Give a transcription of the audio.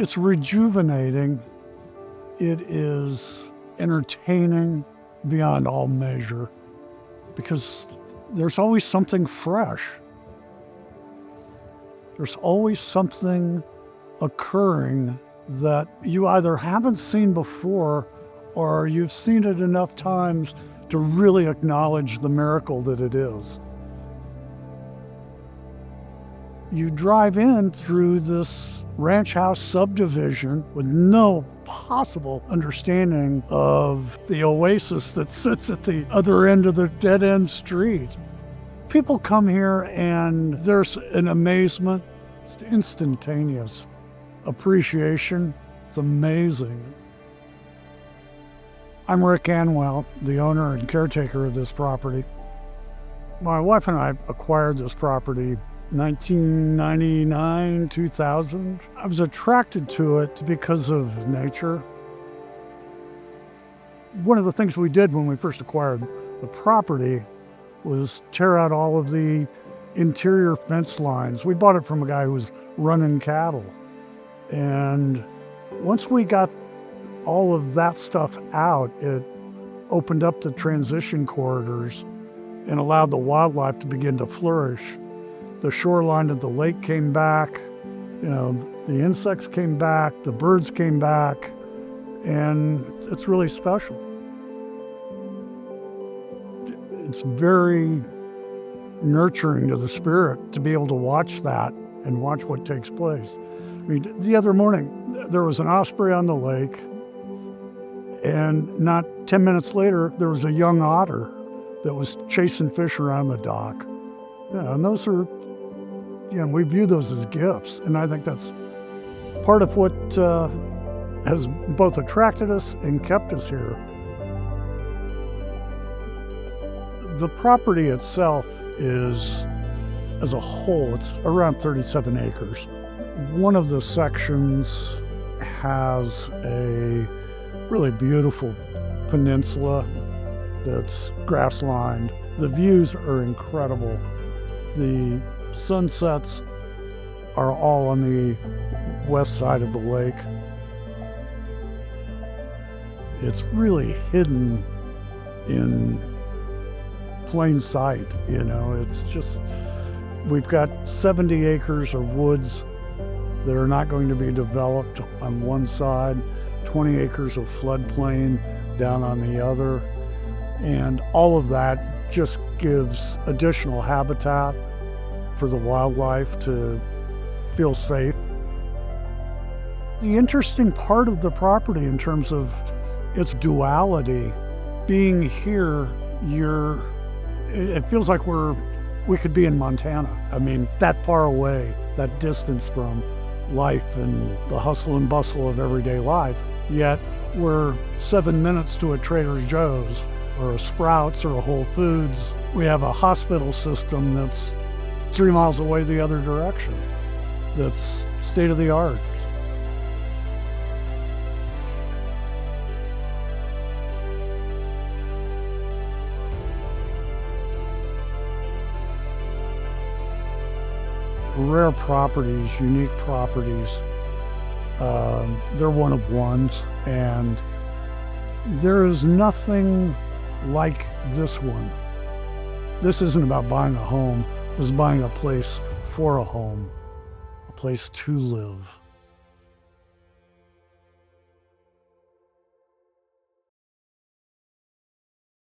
It's rejuvenating. It is entertaining beyond all measure because there's always something fresh. There's always something occurring that you either haven't seen before or you've seen it enough times to really acknowledge the miracle that it is. You drive in through this ranch house subdivision with no possible understanding of the oasis that sits at the other end of the dead-end street. People come here and there's an amazement, it's instantaneous appreciation. It's amazing. I'm Rick Anwell, the owner and caretaker of this property. My wife and I acquired this property 1999, 2000. I was attracted to it because of nature. One of the things we did when we first acquired the property was tear out all of the interior fence lines. We bought it from a guy who was running cattle. And once we got all of that stuff out, it opened up the transition corridors and allowed the wildlife to begin to flourish. The shoreline of the lake came back, the insects came back, the birds came back, and it's really special. It's very nurturing to the spirit to be able to watch that and watch what takes place. I mean, the other morning, there was an osprey on the lake, and not 10 minutes later, there was a young otter that was chasing fish around the dock. Yeah, and those are, we view those as gifts, and I think that's part of what has both attracted us and kept us here. The property itself is, as a whole, it's around 37 acres. One of the sections has a really beautiful peninsula that's grass-lined. The views are incredible. The sunsets are all on the west side of the lake. It's really hidden in plain sight, it's just, we've got 70 acres of woods that are not going to be developed on one side, 20 acres of floodplain down on the other, and all of that just gives additional habitat for the wildlife to feel safe. The interesting part of the property in terms of its duality, being here, it feels like we could be in Montana. I mean, that far away, that distance from life and the hustle and bustle of everyday life, yet we're 7 minutes to a Trader Joe's or a Sprouts or a Whole Foods. We have a hospital system that's 3 miles away the other direction, that's state of the art. Rare properties, unique properties, they're one of ones, and there is nothing like this one. This isn't about buying a home, this is buying a place for a home, a place to live.